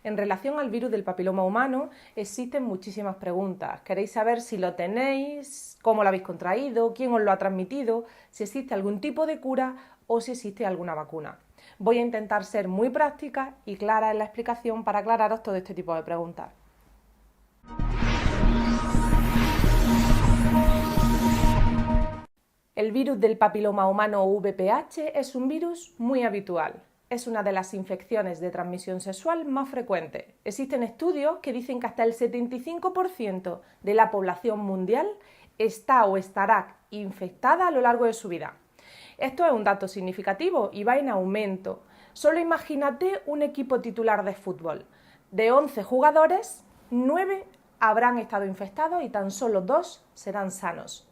En relación al virus del papiloma humano existen muchísimas preguntas. ¿Queréis saber si lo tenéis, cómo lo habéis contraído, quién os lo ha transmitido, si existe algún tipo de cura o si existe alguna vacuna? Voy a intentar ser muy práctica y clara en la explicación para aclararos todo este tipo de preguntas. El virus del papiloma humano o VPH es un virus muy habitual. Es una de las infecciones de transmisión sexual más frecuentes. Existen estudios que dicen que hasta el 75% de la población mundial está o estará infectada a lo largo de su vida. Esto es un dato significativo y va en aumento. Solo imagínate un equipo titular de fútbol. De 11 jugadores, 9 habrán estado infectados y tan solo 2 serán sanos.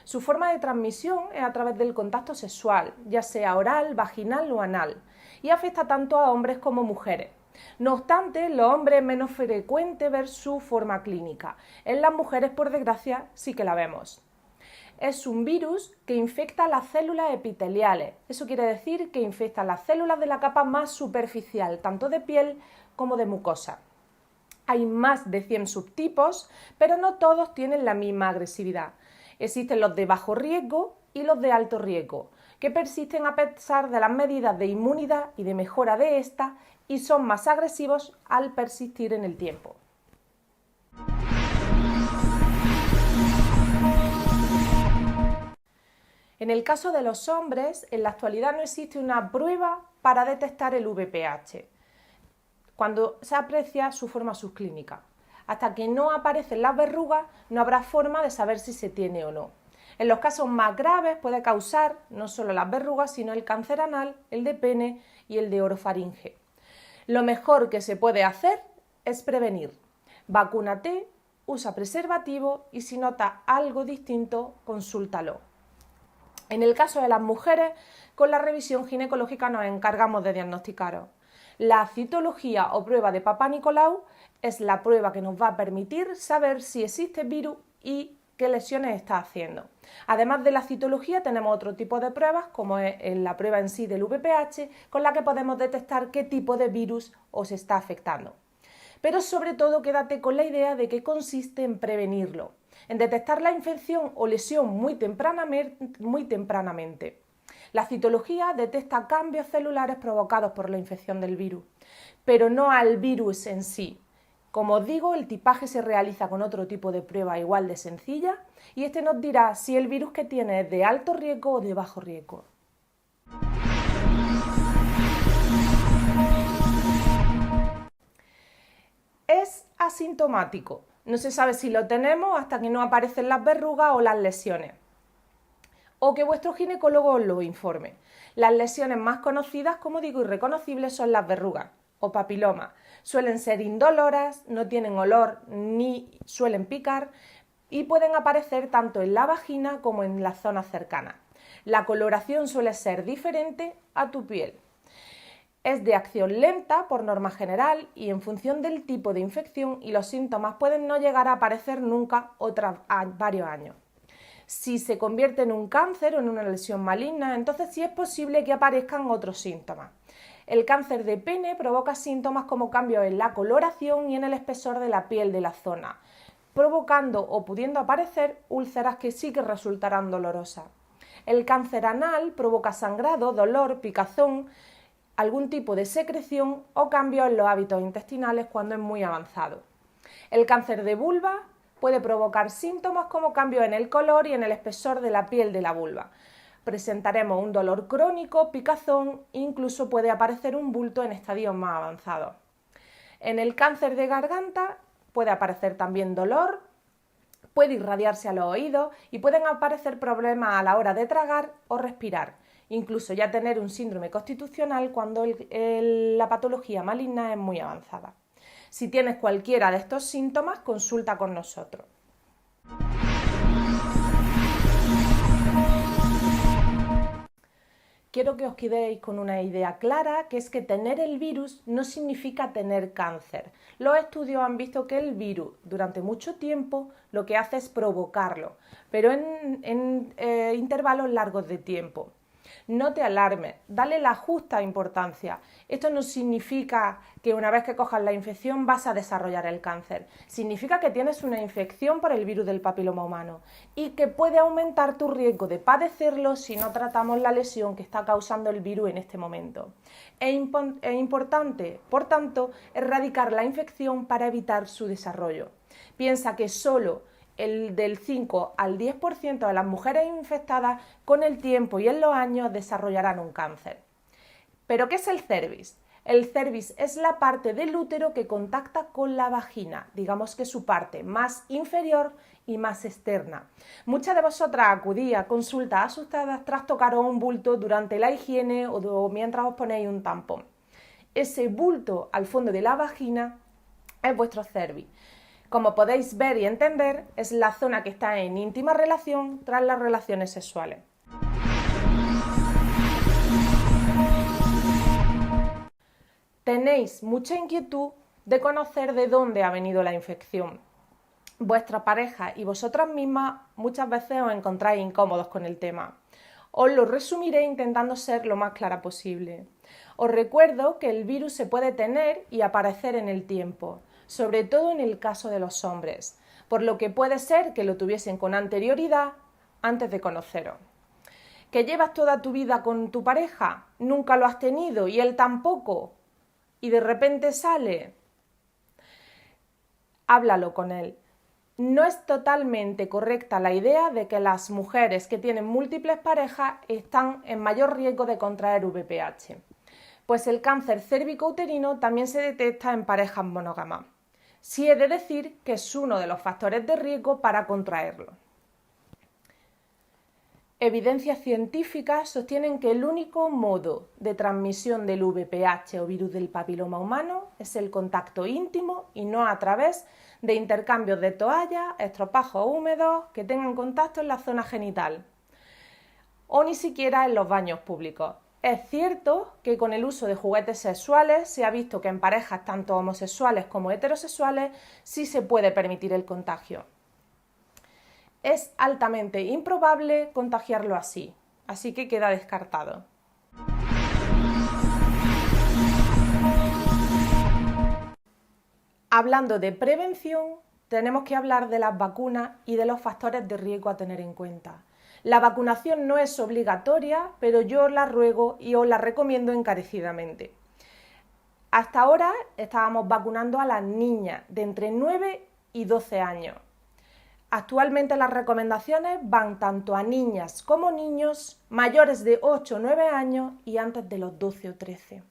Su forma de transmisión es a través del contacto sexual, ya sea oral, vaginal o anal, y afecta tanto a hombres como mujeres. No obstante, en los hombres es menos frecuente ver su forma clínica. En las mujeres, por desgracia, sí que la vemos. Es un virus que infecta las células epiteliales. Eso quiere decir que infecta las células de la capa más superficial, tanto de piel como de mucosa. Hay más de 100 subtipos, pero no todos tienen la misma agresividad. Existen los de bajo riesgo y los de alto riesgo, que persisten a pesar de las medidas de inmunidad y de mejora de esta y son más agresivos al persistir en el tiempo. En el caso de los hombres, en la actualidad no existe una prueba para detectar el VPH cuando se aprecia su forma subclínica. Hasta que no aparecen las verrugas, no habrá forma de saber si se tiene o no. En los casos más graves puede causar no solo las verrugas, sino el cáncer anal, el de pene y el de orofaringe. Lo mejor que se puede hacer es prevenir. Vacúnate, usa preservativo y si notas algo distinto, consúltalo. En el caso de las mujeres, con la revisión ginecológica nos encargamos de diagnosticaros. La citología o prueba de Papá Nicolau es la prueba que nos va a permitir saber si existe virus y qué lesiones está haciendo. Además de la citología tenemos otro tipo de pruebas, como es la prueba en sí del VPH, con la que podemos detectar qué tipo de virus os está afectando. Pero sobre todo quédate con la idea de que consiste en prevenirlo, en detectar la infección o lesión muy tempranamente. La citología detecta cambios celulares provocados por la infección del virus, pero no al virus en sí. Como os digo, el tipaje se realiza con otro tipo de prueba igual de sencilla y este nos dirá si el virus que tiene es de alto riesgo o de bajo riesgo. Es asintomático. No se sabe si lo tenemos hasta que no aparecen las verrugas o las lesiones, o que vuestro ginecólogo os lo informe. Las lesiones más conocidas, como digo, y reconocibles son las verrugas o papilomas. Suelen ser indoloras, no tienen olor ni suelen picar y pueden aparecer tanto en la vagina como en las zonas cercanas. La coloración suele ser diferente a tu piel. Es de acción lenta por norma general y en función del tipo de infección y los síntomas pueden no llegar a aparecer nunca o tras varios años. Si se convierte en un cáncer o en una lesión maligna, entonces sí es posible que aparezcan otros síntomas. El cáncer de pene provoca síntomas como cambios en la coloración y en el espesor de la piel de la zona, provocando o pudiendo aparecer úlceras que sí que resultarán dolorosas. El cáncer anal provoca sangrado, dolor, picazón, algún tipo de secreción o cambios en los hábitos intestinales cuando es muy avanzado. El cáncer de vulva puede provocar síntomas como cambios en el color y en el espesor de la piel de la vulva. Presentaremos un dolor crónico, picazón e incluso puede aparecer un bulto en estadios más avanzados. En el cáncer de garganta puede aparecer también dolor, puede irradiarse a los oídos y pueden aparecer problemas a la hora de tragar o respirar. Incluso ya tener un síndrome constitucional cuando la patología maligna es muy avanzada. Si tienes cualquiera de estos síntomas, consulta con nosotros. Quiero que os quedéis con una idea clara, que es que tener el virus no significa tener cáncer. Los estudios han visto que el virus durante mucho tiempo lo que hace es provocarlo, pero en intervalos largos de tiempo. No te alarmes, dale la justa importancia. Esto no significa que una vez que cojas la infección vas a desarrollar el cáncer. Significa que tienes una infección por el virus del papiloma humano y que puede aumentar tu riesgo de padecerlo si no tratamos la lesión que está causando el virus en este momento. Es importante, por tanto, erradicar la infección para evitar su desarrollo. Piensa que solo del 5 al 10% de las mujeres infectadas con el tiempo y en los años desarrollarán un cáncer. ¿Pero qué es el cervix? El cervix es la parte del útero que contacta con la vagina, digamos que su parte más inferior y más externa. Muchas de vosotras acudís a consultas asustadas tras tocaros un bulto durante la higiene o mientras os ponéis un tampón. Ese bulto al fondo de la vagina es vuestro cervix. Como podéis ver y entender, es la zona que está en íntima relación tras las relaciones sexuales. Tenéis mucha inquietud de conocer de dónde ha venido la infección. Vuestra pareja y vosotras mismas muchas veces os encontráis incómodos con el tema. Os lo resumiré intentando ser lo más clara posible. Os recuerdo que el virus se puede tener y aparecer en el tiempo, sobre todo en el caso de los hombres, por lo que puede ser que lo tuviesen con anterioridad antes de conoceros. ¿Que llevas toda tu vida con tu pareja? ¿Nunca lo has tenido y él tampoco? ¿Y de repente sale? Háblalo con él. No es totalmente correcta la idea de que las mujeres que tienen múltiples parejas están en mayor riesgo de contraer VPH, pues el cáncer cérvico-uterino también se detecta en parejas monógamas. Sí he de decir que es uno de los factores de riesgo para contraerlo. Evidencias científicas sostienen que el único modo de transmisión del VPH o virus del papiloma humano es el contacto íntimo y no a través de intercambios de toallas, estropajos húmedos que tengan contacto en la zona genital o ni siquiera en los baños públicos. Es cierto que con el uso de juguetes sexuales se ha visto que en parejas tanto homosexuales como heterosexuales sí se puede permitir el contagio. Es altamente improbable contagiarlo así que queda descartado. Hablando de prevención, tenemos que hablar de las vacunas y de los factores de riesgo a tener en cuenta. La vacunación no es obligatoria, pero yo os la ruego y os la recomiendo encarecidamente. Hasta ahora estábamos vacunando a las niñas de entre 9 y 12 años. Actualmente las recomendaciones van tanto a niñas como niños mayores de 8 o 9 años y antes de los 12 o 13,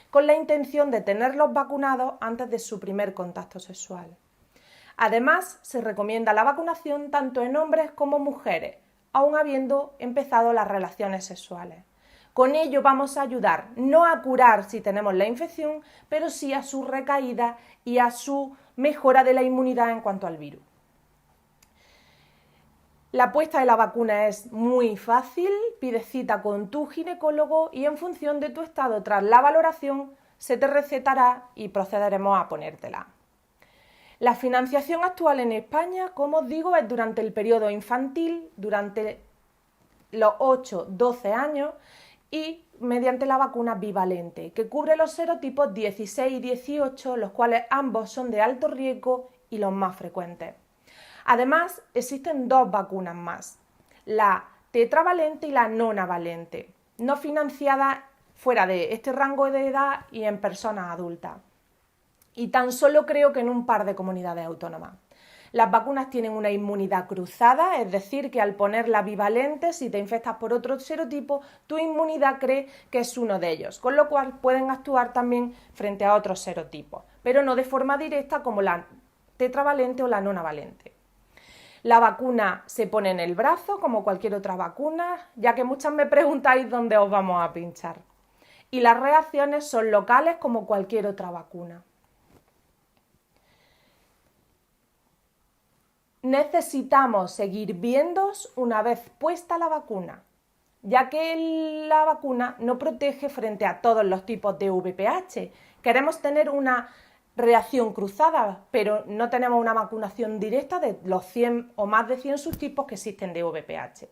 con la intención de tenerlos vacunados antes de su primer contacto sexual. Además, se recomienda la vacunación tanto en hombres como mujeres, aun habiendo empezado las relaciones sexuales. Con ello vamos a ayudar no a curar si tenemos la infección, pero sí a su recaída y a su mejora de la inmunidad en cuanto al virus. La puesta de la vacuna es muy fácil, pide cita con tu ginecólogo y en función de tu estado tras la valoración se te recetará y procederemos a ponértela. La financiación actual en España, como os digo, es durante el periodo infantil, durante los 8-12 años y mediante la vacuna bivalente, que cubre los serotipos 16 y 18, los cuales ambos son de alto riesgo y los más frecuentes. Además, existen dos vacunas más, la tetravalente y la nonavalente, no financiadas fuera de este rango de edad y en personas adultas. Y tan solo creo que en un par de comunidades autónomas. Las vacunas tienen una inmunidad cruzada, es decir, que al poner la bivalente, si te infectas por otro serotipo, tu inmunidad cree que es uno de ellos, con lo cual pueden actuar también frente a otros serotipos, pero no de forma directa como la tetravalente o la nonavalente. La vacuna se pone en el brazo, como cualquier otra vacuna, ya que muchas me preguntáis dónde os vamos a pinchar. Y las reacciones son locales como cualquier otra vacuna. Necesitamos seguir viéndoos una vez puesta la vacuna, ya que la vacuna no protege frente a todos los tipos de VPH. Queremos tener una reacción cruzada, pero no tenemos una vacunación directa de los 100 o más de 100 subtipos que existen de VPH.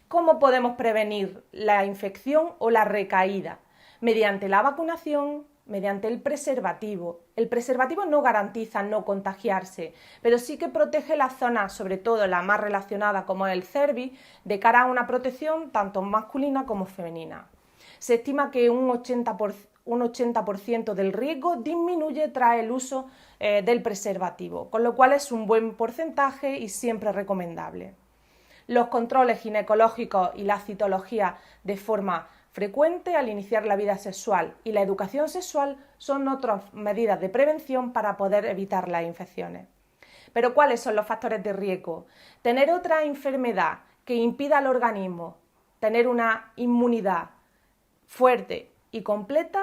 ¿Cómo podemos prevenir la infección o la recaída? Mediante la vacunación, mediante el preservativo. El preservativo no garantiza no contagiarse, pero sí que protege la zona, sobre todo la más relacionada como es el cervix, de cara a una protección tanto masculina como femenina. Se estima que un 80% del riesgo disminuye tras el uso del preservativo, con lo cual es un buen porcentaje y siempre recomendable. Los controles ginecológicos y la citología de forma frecuente al iniciar la vida sexual y la educación sexual son otras medidas de prevención para poder evitar las infecciones. Pero ¿cuáles son los factores de riesgo? Tener otra enfermedad que impida al organismo tener una inmunidad fuerte y completa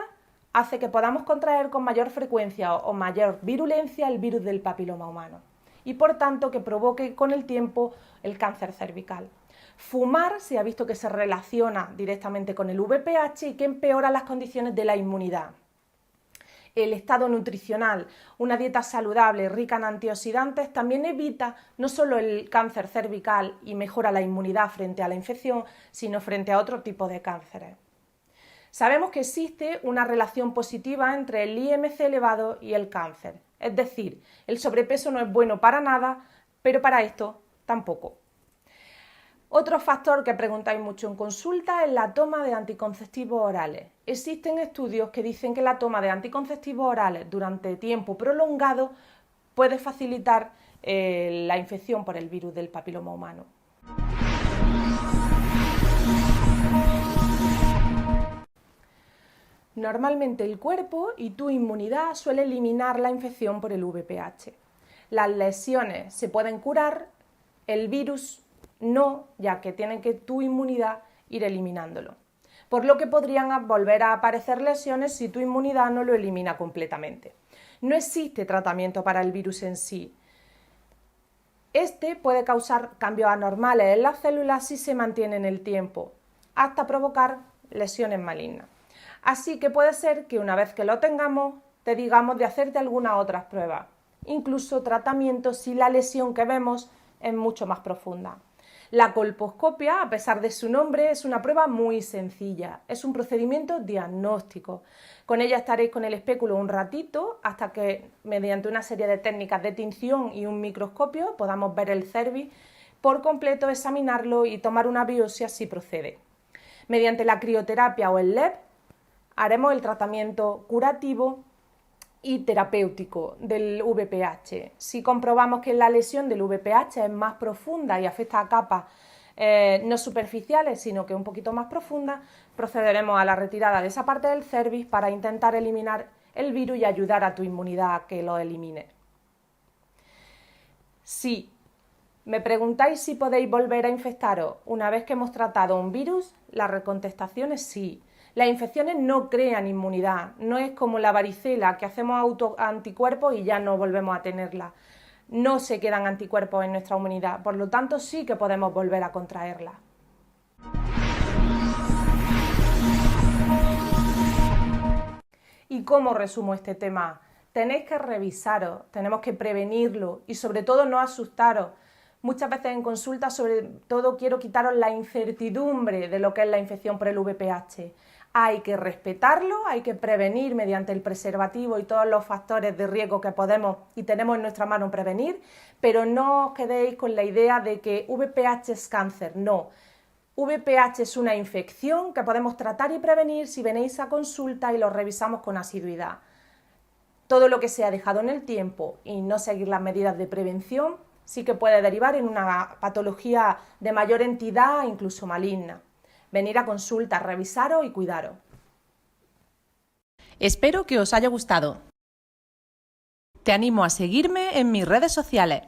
hace que podamos contraer con mayor frecuencia o mayor virulencia el virus del papiloma humano y por tanto que provoque con el tiempo el cáncer cervical. Fumar se ha visto que se relaciona directamente con el VPH y que empeora las condiciones de la inmunidad. El estado nutricional, una dieta saludable, rica en antioxidantes, también evita no solo el cáncer cervical y mejora la inmunidad frente a la infección, sino frente a otro tipo de cánceres. Sabemos que existe una relación positiva entre el IMC elevado y el cáncer. Es decir, el sobrepeso no es bueno para nada, pero para esto tampoco. Otro factor que preguntáis mucho en consulta es la toma de anticonceptivos orales. Existen estudios que dicen que la toma de anticonceptivos orales durante tiempo prolongado puede facilitar la infección por el virus del papiloma humano. Normalmente el cuerpo y tu inmunidad suele eliminar la infección por el VPH. Las lesiones se pueden curar, el virus no, ya que tiene que tu inmunidad ir eliminándolo. Por lo que podrían volver a aparecer lesiones si tu inmunidad no lo elimina completamente. No existe tratamiento para el virus en sí. Este puede causar cambios anormales en las células si se mantiene en el tiempo, hasta provocar lesiones malignas. Así que puede ser que una vez que lo tengamos, te digamos de hacerte algunas otras pruebas, incluso tratamientos si la lesión que vemos es mucho más profunda. La colposcopia, a pesar de su nombre, es una prueba muy sencilla, es un procedimiento diagnóstico. Con ella estaréis con el espéculo un ratito hasta que, mediante una serie de técnicas de tinción y un microscopio, podamos ver el cervix por completo, examinarlo y tomar una biopsia si procede. Mediante la crioterapia o el LEP, haremos el tratamiento curativo y terapéutico del VPH. Si comprobamos que la lesión del VPH es más profunda y afecta a capas no superficiales, sino que un poquito más profundas, procederemos a la retirada de esa parte del cervix para intentar eliminar el virus y ayudar a tu inmunidad a que lo elimine. Si me preguntáis si podéis volver a infectaros una vez que hemos tratado un virus, la recontestación es sí. Las infecciones no crean inmunidad, no es como la varicela, que hacemos anticuerpos y ya no volvemos a tenerla. No se quedan anticuerpos en nuestra inmunidad, por lo tanto sí que podemos volver a contraerla. ¿Y cómo resumo este tema? Tenéis que revisaros, tenemos que prevenirlo y sobre todo no asustaros. Muchas veces en consulta, sobre todo, quiero quitaros la incertidumbre de lo que es la infección por el VPH. Hay que respetarlo, hay que prevenir mediante el preservativo y todos los factores de riesgo que podemos y tenemos en nuestra mano prevenir, pero no os quedéis con la idea de que VPH es cáncer, no. VPH es una infección que podemos tratar y prevenir si venís a consulta y lo revisamos con asiduidad. Todo lo que se ha dejado en el tiempo y no seguir las medidas de prevención sí que puede derivar en una patología de mayor entidad, incluso maligna. Venir a consulta, revisaros y cuidaros. Espero que os haya gustado. Te animo a seguirme en mis redes sociales.